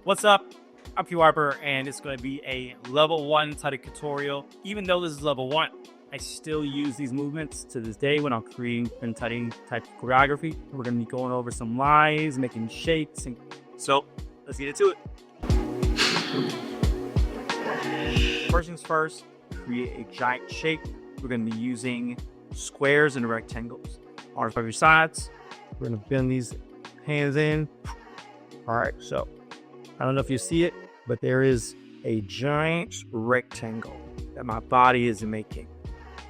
What's up? I'm Q Harper, and it's going to be a level 1 tutting tutorial. Even though this is level 1, I still use these movements to this day when I'm creating and tutting type of choreography. We're going to be going over some lies, making shakes, and so let's get into it. First things first, create a giant shake. We're going to be using squares and rectangles. Arms by your sides. We're going to bend these hands in. All right, so I don't know if you see it, but there is a giant rectangle that my body is making.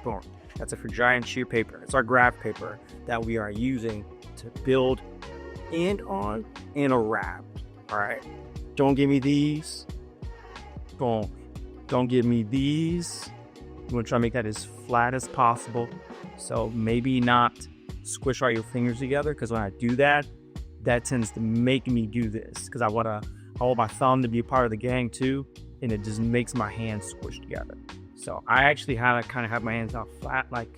Boom. That's for giant sheer paper. It's our graph paper that we are using to build and on and around. All right. Don't give me these. Boom. Don't give me these. I'm going to try to make that as flat as possible. So maybe not squish all your fingers together, because when I do that, that tends to make me do this because I want my thumb to be a part of the gang too, and it just makes my hands squish together. So I actually kind of have my hands out flat, like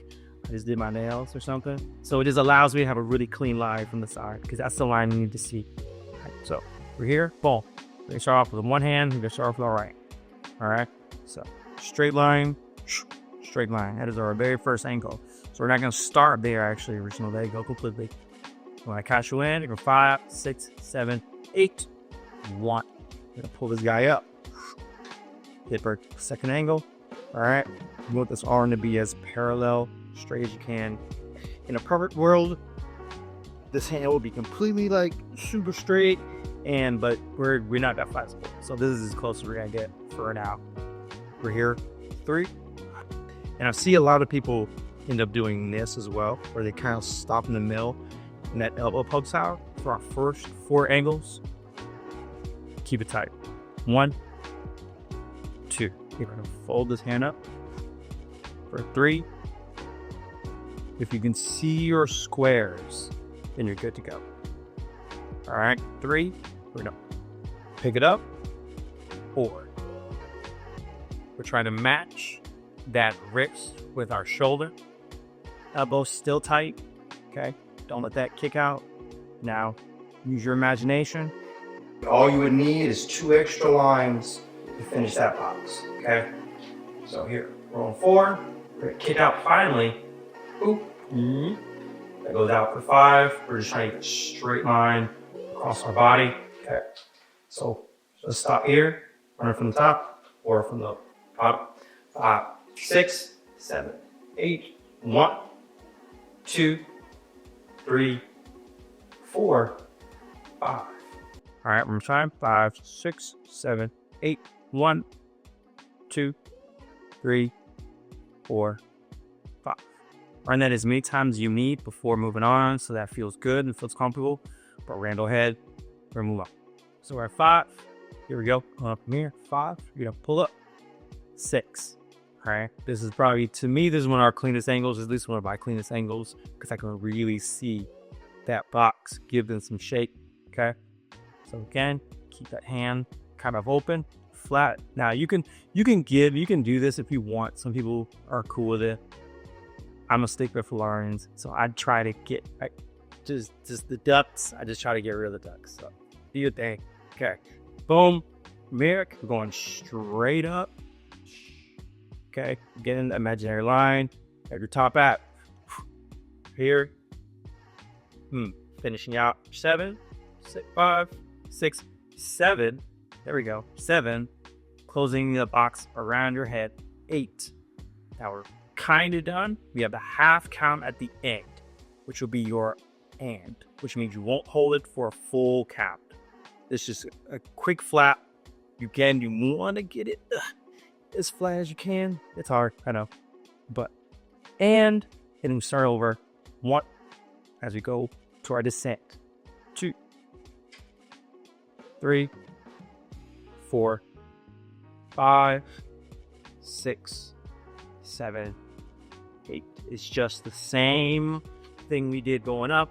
I just did my nails or something. So it just allows me to have a really clean line from the side, because that's the line you need to see. Right, so we're here, boom. We're gonna start off with one hand, we're gonna start off with our right. All right, so straight line, straight line. That is our very first angle. So we're not gonna start there actually, original leg, go completely. When I catch you in, you go 5, 6, 7, 8, 1. I'm gonna pull this guy up. Hit for second angle. All right. You want this arm to be as parallel, straight as you can. In a perfect world, this hand will be completely like super straight, but we're not that flexible. So this is as close as we're gonna get for now. We're here, 3. And I see a lot of people end up doing this as well, where they kind of stop in the middle. And that elbow pokes out for our first 4 angles. Keep it tight. 1, 2. You're going to fold this hand up for 3. If you can see your squares, then you're good to go. All right, 3. We're going to pick it up. 4. We're trying to match that wrist with our shoulder. Elbow still tight. Okay. Don't let that kick out. Now, use your imagination. All you would need is 2 extra lines to finish that box, okay? So here, we're on 4. We're gonna kick out finally. Oop. That goes out for 5. We're just trying to get a straight line across our body, okay? So let's stop here. Run it from the top or from the bottom. 5, 6, 7, 8, 1, 2, 3, 4, 5. All right, one more time. 5, 6, 7, 8, 1, 2, 3, 4, 5. Run that as many times as you need before moving on, so that feels good and feels comfortable. But Randall head, we're gonna move on. So we're at 5. Here we go. Up from here. 5. You're gonna pull up. 6. All right, this is probably, to me, this is one of our cleanest angles, at least one of my cleanest angles, because I can really see that box, give them some shake, okay? So again, keep that hand kind of open, flat. Now you can do this if you want. Some people are cool with it. I'm a stickler for Lions, so I try to get just the ducks. I just try to get rid of the ducks. So do your thing, okay? Boom, Merrick, we're going straight up. Okay, get in the imaginary line at your top at here. Finishing out 7, 6, 5, 6, 7. There we go. 7. Closing the box around your head. 8. Now we're kind of done. We have the half count at the end, which will be your and, which means you won't hold it for a full count. It's just a quick flap. You want to get it as flat as you can. It's hard, I know, and we start over. 1, as we go to our descent. 2, 3, 4, 5, 6, 7, 8. It's just the same thing we did going up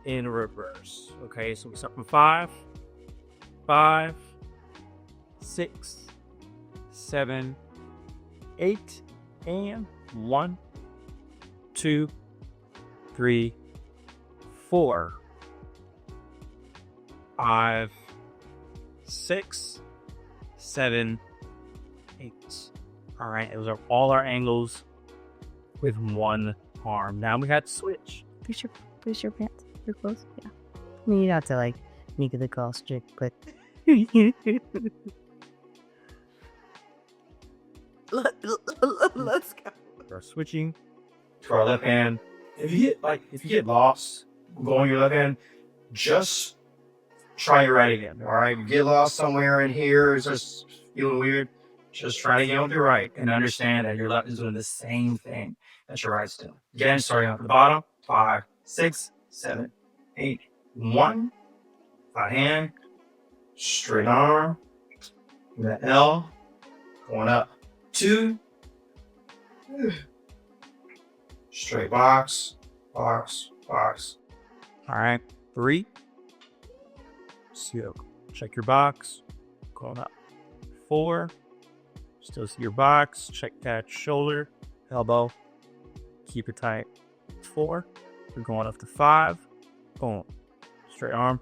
in reverse. Okay, so we start from 5, 5, 6, 7, 8, and 1, 2, 3, 4, 5, 6, 7, 8. All right, those are all our angles with one arm. Now we got to switch. Push your pants. You're close. Yeah. I mean, you don't have to like make it all strict, but let's go. We're switching to our left hand. If you get lost going your left hand, just try your right again. All right, you get lost somewhere in here, it's just feeling weird. Just try to get on your right and understand that your left is doing the same thing that your right's doing. Again, starting off at the bottom. 5, 6, 7, 8, 1. Right hand, straight arm, the L, going up. 2, straight box, box, box. All right, 3. So check your box, going up. 4, still see your box, check that shoulder, elbow, keep it tight. 4, we're going up to 5, boom, straight arm.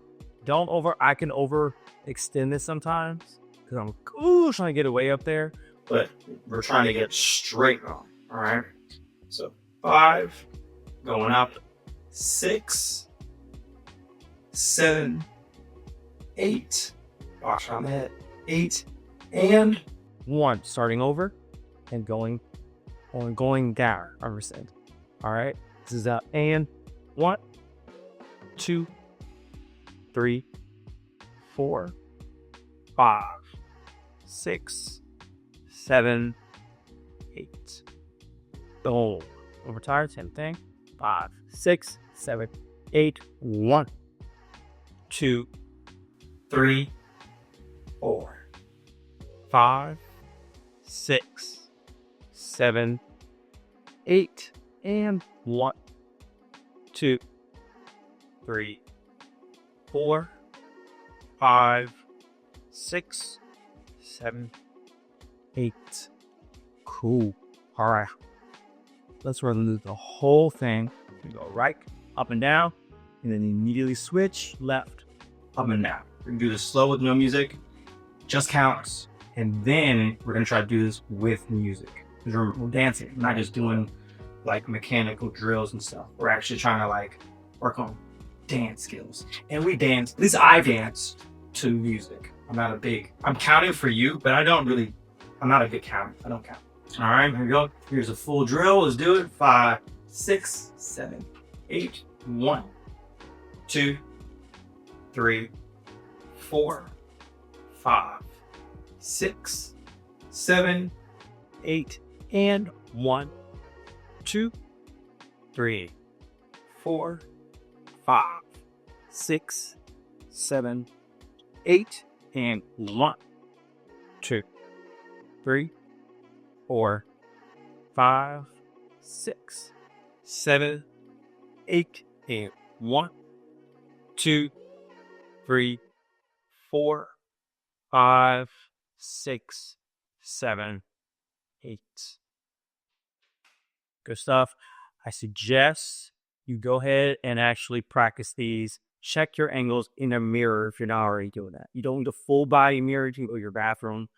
I can overextend this sometimes because I'm trying to get away up there, but we're trying to get straight arm. All right, so 5, going up. 6, 7, 8, box around the head. 8 and 1, starting over and going down. Understand? All right, this is up and 1, 2, 3, 4, 5, 6, 7, 8. Boom. Over tired, same thing. 5, 6, 7, 8. 1, 2, 3, 4, 5, 6, 7, 8, and 1, 2, 3, 4, 5, 6, 7, 8. Cool. All right. Let's run the whole thing. We go right, up and down, and then immediately switch left, up and down. We're gonna do this slow with no music, just counts, and then we're gonna try to do this with music. Because we're dancing, we're not just doing like mechanical drills and stuff. We're actually trying to like work on dance skills. And we dance, at least I dance to music. I'm counting for you, but I'm not a good counter. I don't count. All right, here we go. Here's a full drill. Let's do it. 5, 6, 7, 8. 1, 2, 3, 4, 5, 6, 7, 8, and 1, 2, 3, 4, 5, 6, 7, 8, and 1, 2, 3, 4, 5, 6, 7, 8, and 1, 2, 3, 4, 5, 6, 7, 8. Good stuff. I suggest you go ahead and actually practice these. Check your angles in a mirror if you're not already doing that. You don't need a full body mirror. You can go to your bathroom,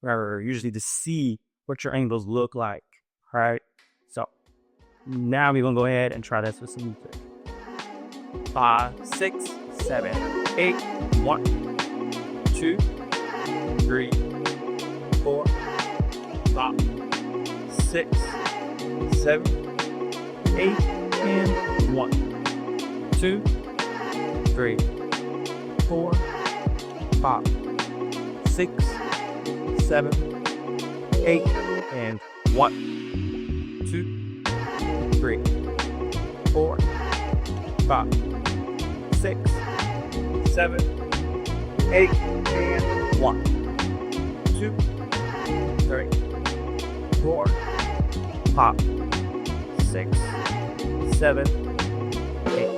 wherever, usually to see what your angles look like. All right. So now we're going to go ahead and try this with some music. 5, 6, 7, 8. 1, 2, 3, 4, 5, 6, 7, 8, and 1, 2, 3, 4, 5, 6, 7, 8, and 1, 2, 3, 4, 5, 6, 7, 8, and 1, 2, 3, 4, 5, 6, 7, 8.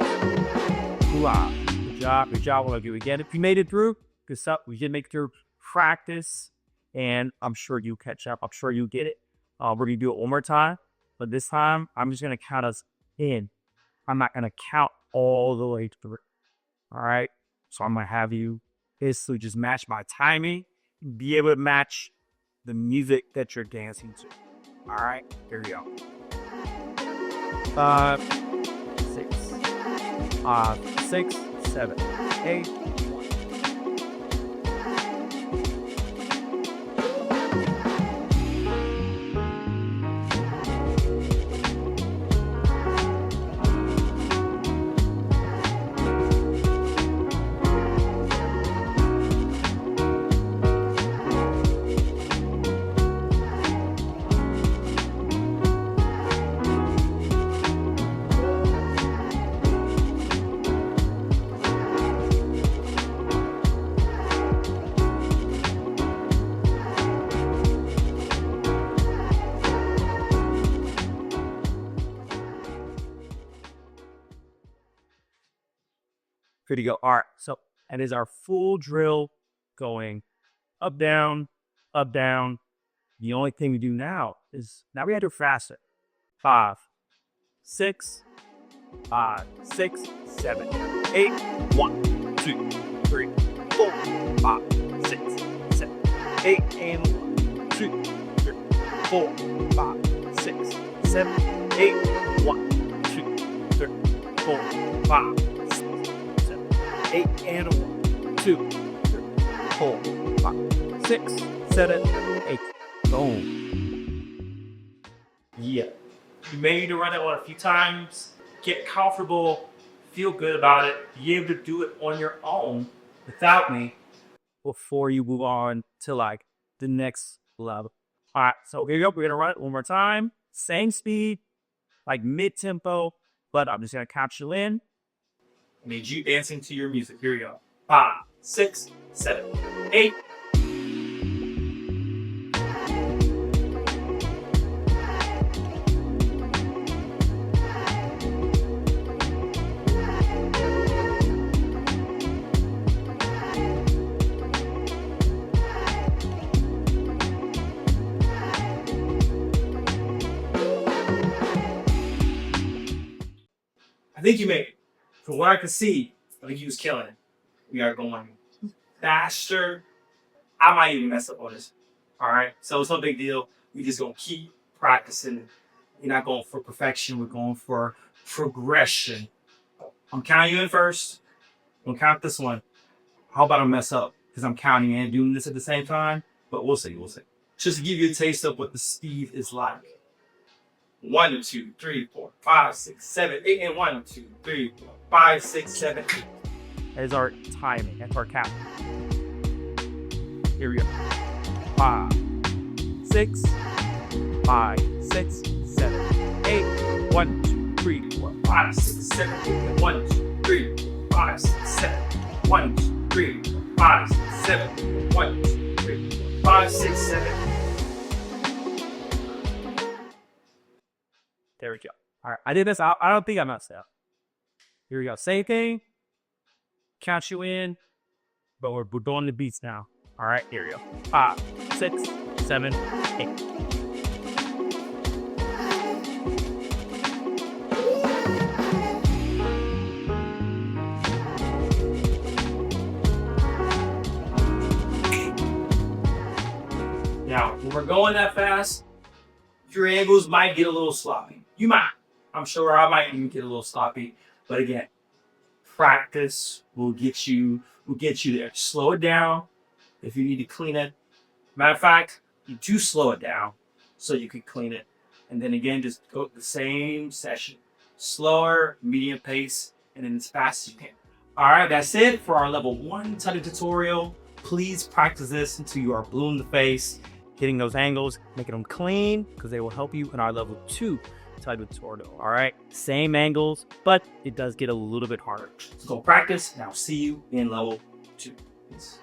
Wow. Good job. Good job. We'll do it again. If you made it through, good stuff. We did make it through. Practice, and I'm sure you'll catch up. I'm sure you'll get it. We're going to do it one more time, but this time I'm just going to count us in. I'm not going to count all the way through. All right? So I'm going to have you basically just match my timing, be able to match the music that you're dancing to. All right, here we go. 5, 6, 6, 7, 8. Good to go. All right, so that is our full drill going up, down, up, down. The only thing we do now is now we have to do it faster. 5, 6, 5, 6, 7, 8. 1, 2, 3, 4, 5, 6, 7, 8, and 1, 2, 3, 4, 5, 6, 7, 8. 1, 2, 3, 4, 5, 8 and 1, 2, 3, 4, 5, 6, 7, 8. Boom. Yeah. You may need to run it on a few times, get comfortable, feel good about it, be able to do it on your own without me before you move on to like the next level. All right, so here we go. We're gonna run it one more time. Same speed, like mid-tempo, but I'm just gonna count you in. I need you dancing to your music. Here we go. 5, 6, 7, 8. I think you made it. From what I can see, I think he was killing it. We are going faster. I might even mess up on this. All right, so it's no big deal. We just gonna keep practicing. We're not going for perfection. We're going for progression. I'm counting you in first. I'm gonna count this one. How about I mess up? Because I'm counting and doing this at the same time. But we'll see. We'll see. Just to give you a taste of what the speed is like. 1, 2, 3, 4, 5, 6, 7, 8, and 1, 2, 3, 4, 5, 6, 7, 8. That is our timing. That's our count. Here we go. 5, 6, 5, 6, 7, 8. 1, 2, 3, 4, 5, 6, 7, 8. 1, 2, 3, 4, 5, 6, 7. 1, 2, 3, 4, 5, 6, 7. 1, 2, 3, 4, 5, 6, 7. There we go. All right, I did this. I don't think I messed up. Here we go. Same thing. Count you in, but we're doing the beats now. All right, here we go. 5, 6, 7, 8. Now, when we're going that fast, your angles might get a little sloppy. You might. I'm sure I might even get a little sloppy. But again, practice will get you there. Slow it down if you need to clean it. Matter of fact, you do slow it down so you can clean it. And then again, just go the same session. Slower, medium pace, and then as fast as you can. All right, that's it for our level 1 tutting tutorial. Please practice this until you are blue in the face, hitting those angles, making them clean, because they will help you in our level 2 tutting tutorial. All right, same angles, but it does get a little bit harder. So go practice, and I'll see you in level 2. Peace.